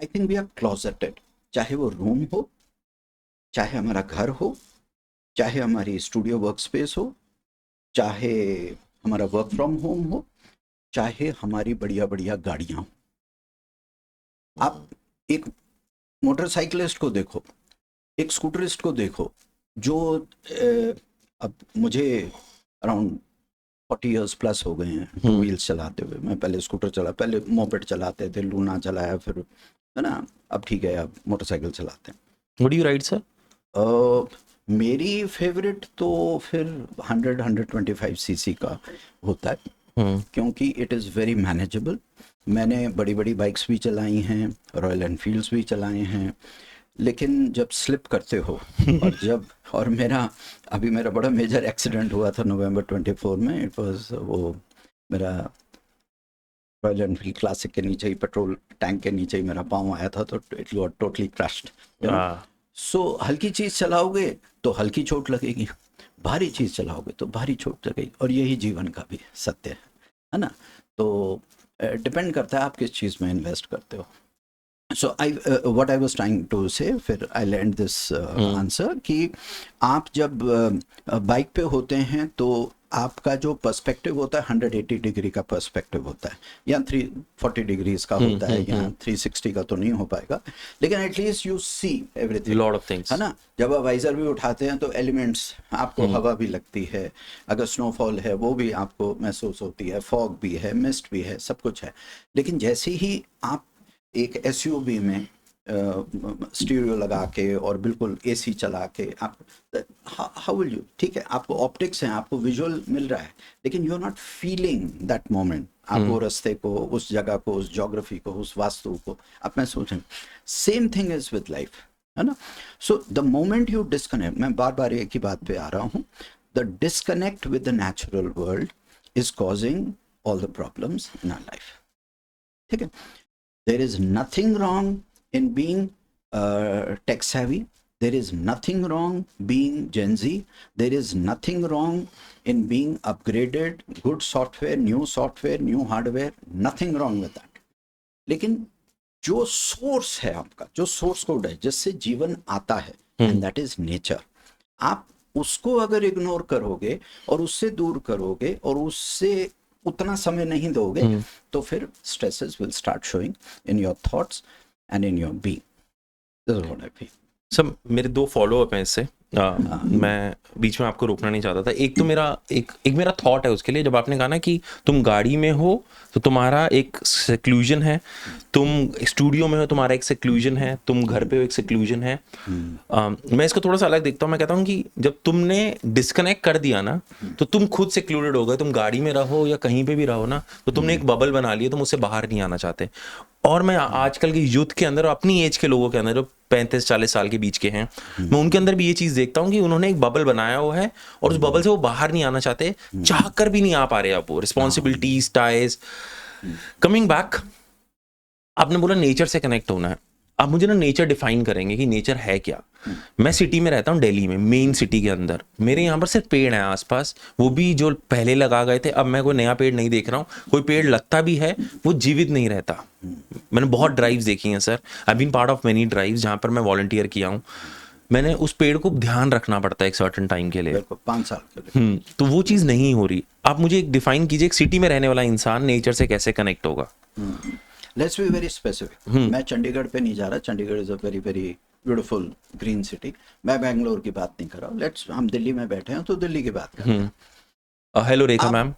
I think we are closeted, चाहे वो room हो, चाहे हमारा घर हो, चाहे हमारी स्टूडियो वर्क स्पेस हो, चाहे हमारा वर्क फ्रॉम होम हो, चाहे हमारी बढ़िया बढ़िया गाड़ियां हो। आप एक मोटरसाइकिलिस्ट को देखो, एक स्कूटरिस्ट को देखो, जो अब मुझे अराउंड 40 इयर्स प्लस हो गए हैं टू व्हील्स चलाते हुए। मैं पहले स्कूटर चला, पहले मोपेड चलाते थे, लूना चलाया, फिर है ना, अब ठीक है, अब मोटरसाइकिल चलाते हैं। What do you ride sir? मेरी फेवरेट तो फिर 100-125 सीसी का होता है, क्योंकि इट इज़ वेरी मैनेजेबल। मैंने बड़ी बड़ी बाइक्स भी चलाई हैं, रॉयल एनफील्ड्स भी चलाए हैं, लेकिन जब स्लिप करते हो और मेरा बड़ा मेजर एक्सीडेंट हुआ था नवंबर 24 में। इट वाज वो मेरा रॉयल एनफील्ड क्लासिक के नीचे ही, पेट्रोल टैंक के नीचे ही मेरा पाँव आया था, तो इट गॉट टोटली क्रश्ड। सो हल्की चीज़ चलाओगे तो हल्की चोट लगेगी, भारी चीज़ चलाओगे तो भारी चोट लगेगी, और यही जीवन का भी सत्य है ना। तो डिपेंड करता है आप किस चीज़ में इन्वेस्ट करते हो। सो what I was trying to say, फिर I'll end this answer, कि आप जब बाइक पे होते हैं तो आपका जो पर्सपेक्टिव होता है 180 डिग्री का पर्सपेक्टिव होता है, या 340 डिग्रीज का होता है, या 360 का तो नहीं हो पाएगा, लेकिन at least you see everything, lot of things, है ना। जब आप वाइजर भी उठाते हैं तो एलिमेंट्स, आपको हवा भी लगती है, अगर स्नोफॉल है वो भी आपको महसूस होती है, फॉग भी है, मिस्ट भी है, सब कुछ है। लेकिन जैसे ही आप एक एसयूवी में स्टीरियो लगा के और बिल्कुल एसी चला के आप, हाउ विल यू, ठीक है, आपको ऑप्टिक्स हैं, आपको विजुअल मिल रहा है, लेकिन you are not feeling that moment. आप वो रास्ते को, उस जगह को, उस ज्योग्राफी को, उस वास्तु को आप महसूस हैं। Same thing is with life, है ना। So the moment you disconnect, मैं बार बार एक ही बात पे आ रहा हूँ, the disconnect with the natural world is causing all the problems in our life, ठीक है। There is nothing wrong in being tech savvy. There is nothing wrong being Gen Z. There is nothing wrong in being upgraded, good software, new hardware. Nothing wrong with that. लेकिन जो source है आपका, जो source code है जिससे जीवन आता है, एंड दैट इज नेचर, आप उसको अगर इग्नोर करोगे और उससे दूर करोगे और उससे उतना समय नहीं दोगे, तो फिर stresses will start showing in your thoughts and in your being. This is what I feel. सब मेरे दो फॉलो अप हैं इससे, मैं बीच में आपको रोकना नहीं चाहता था। एक तो मेरा एक मेरा थॉट है उसके लिए, जब आपने कहा ना कि तुम गाड़ी में हो तो तुम्हारा एक सेक्लूजन है, तुम स्टूडियो में हो तुम्हारा एक सेक्लूजन है, तुम घर पे हो एक सेक्लूजन है। मैं इसको थोड़ा सा अलग देखता हूँ। मैं कहता हूँ कि जब तुमने डिस्कनेक्ट कर दिया ना, तो तुम खुद सेक्लूडेड हो गए। तुम गाड़ी में रहो या कहीं पे भी रहो ना, तो तुमने एक बबल बना लिया, तुम उससे बाहर नहीं आना चाहते। और मैं आजकल के यूथ के अंदर, अपनी एज के लोगों के अंदर, जो 35-40 साल के बीच के हैं, मैं उनके अंदर भी ये चीज देखता हूँ कि उन्होंने एक बबल बनाया हुआ है और उस बबल से वो बाहर नहीं आना चाहते, चाह कर भी नहीं आ पा रहे। अब वो रिस्पॉन्सिबिलिटीज, टाइज, कमिंग बैक, आपने बोला नेचर से कनेक्ट होना है। आप मुझे ना नेचर डिफाइन करेंगे कि नेचर है क्या? मैं सिटी में रहता हूँ, दिल्ली में, मेन सिटी के अंदर। मेरे यहाँ पर सिर्फ पेड़ हैं आसपास, वो भी जो पहले लगा गए थे। अब मैं कोई नया पेड़ नहीं देख रहा हूँ। कोई पेड़ लगता भी है वो जीवित नहीं रहता। मैंने बहुत ड्राइव्स देखी हैं sir, I been part of many drives जहाँ पर मैं वॉलंटियर किया हूँ। मैंने उस पेड़ को ध्यान रखना पड़ता है एक सर्टेन टाइम के लिए, 5 साल के लिए। तो वो चीज़ नहीं हो रही। आप मुझे एक डिफाइन कीजिए, एक सिटी में रहने वाला इंसान नेचर से कैसे कनेक्ट होगा? Let's be very specific. मैं चंडीगढ़ पे नहीं जा रहा। Chandigarh is a very very beautiful green city. मैं बैंगलोर की बात नहीं कर रहा हूँ। लेट्स, हम दिल्ली में बैठे हैं तो दिल्ली की बात करते हैं। हेलो रेखा मैम।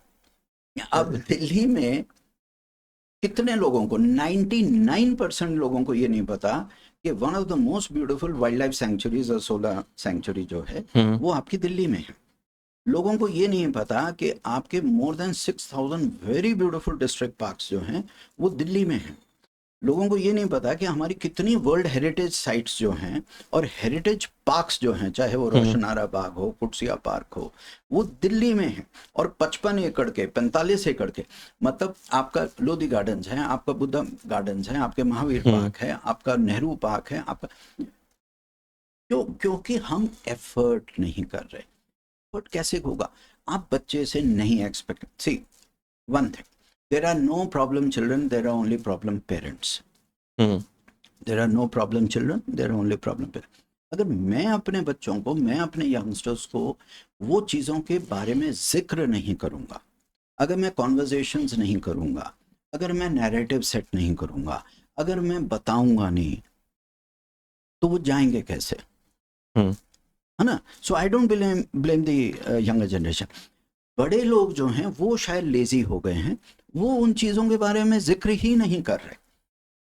अब दिल्ली में कितने लोगों को, 99% लोगों को ये नहीं पता कि one of the most beautiful wild life sanctuaries, सोलह सेंचुरी जो है, वो आपकी दिल्ली में है। लोगों को ये नहीं पता कि आपके more than 6000 very beautiful district parks जो हैं वो दिल्ली में हैं। लोगों को ये नहीं पता कि हमारी कितनी वर्ल्ड हेरिटेज साइट्स जो हैं और हेरिटेज पार्क्स जो हैं, चाहे वो रोशनारा बाग हो, पुटसिया पार्क हो, वो दिल्ली में है। और 55 एकड़ के, 45 एकड़ के, मतलब आपका लोधी गार्डन्स हैं, आपका बुद्धा गार्डन्स हैं, आपके महावीर पार्क है, आपका नेहरू पार्क है, आपका क्योंकि हम एफर्ट नहीं कर रहे। एफर्ट कैसे होगा? आप बच्चे से नहीं expect. See one thing, there are no problem children, there are only problem parents. There are no problem children, there are only problem parents. अगर मैं अपने बच्चों को, मैं अपने यंगस्टर्स को वो चीज़ों के बारे में जिक्र नहीं करूँगा, अगर मैं कॉन्वर्जेशंस नहीं करूँगा, अगर मैं नैरेटिव सेट नहीं करूँगा, अगर मैं बताऊँगा नहीं, तो वो जाएंगे कैसे, है ना? So I don't blame the younger generation. बड़े लोग जो हैं वो शायद लेजी हो गए हैं, वो उन चीज़ों के बारे में जिक्र ही नहीं कर रहे।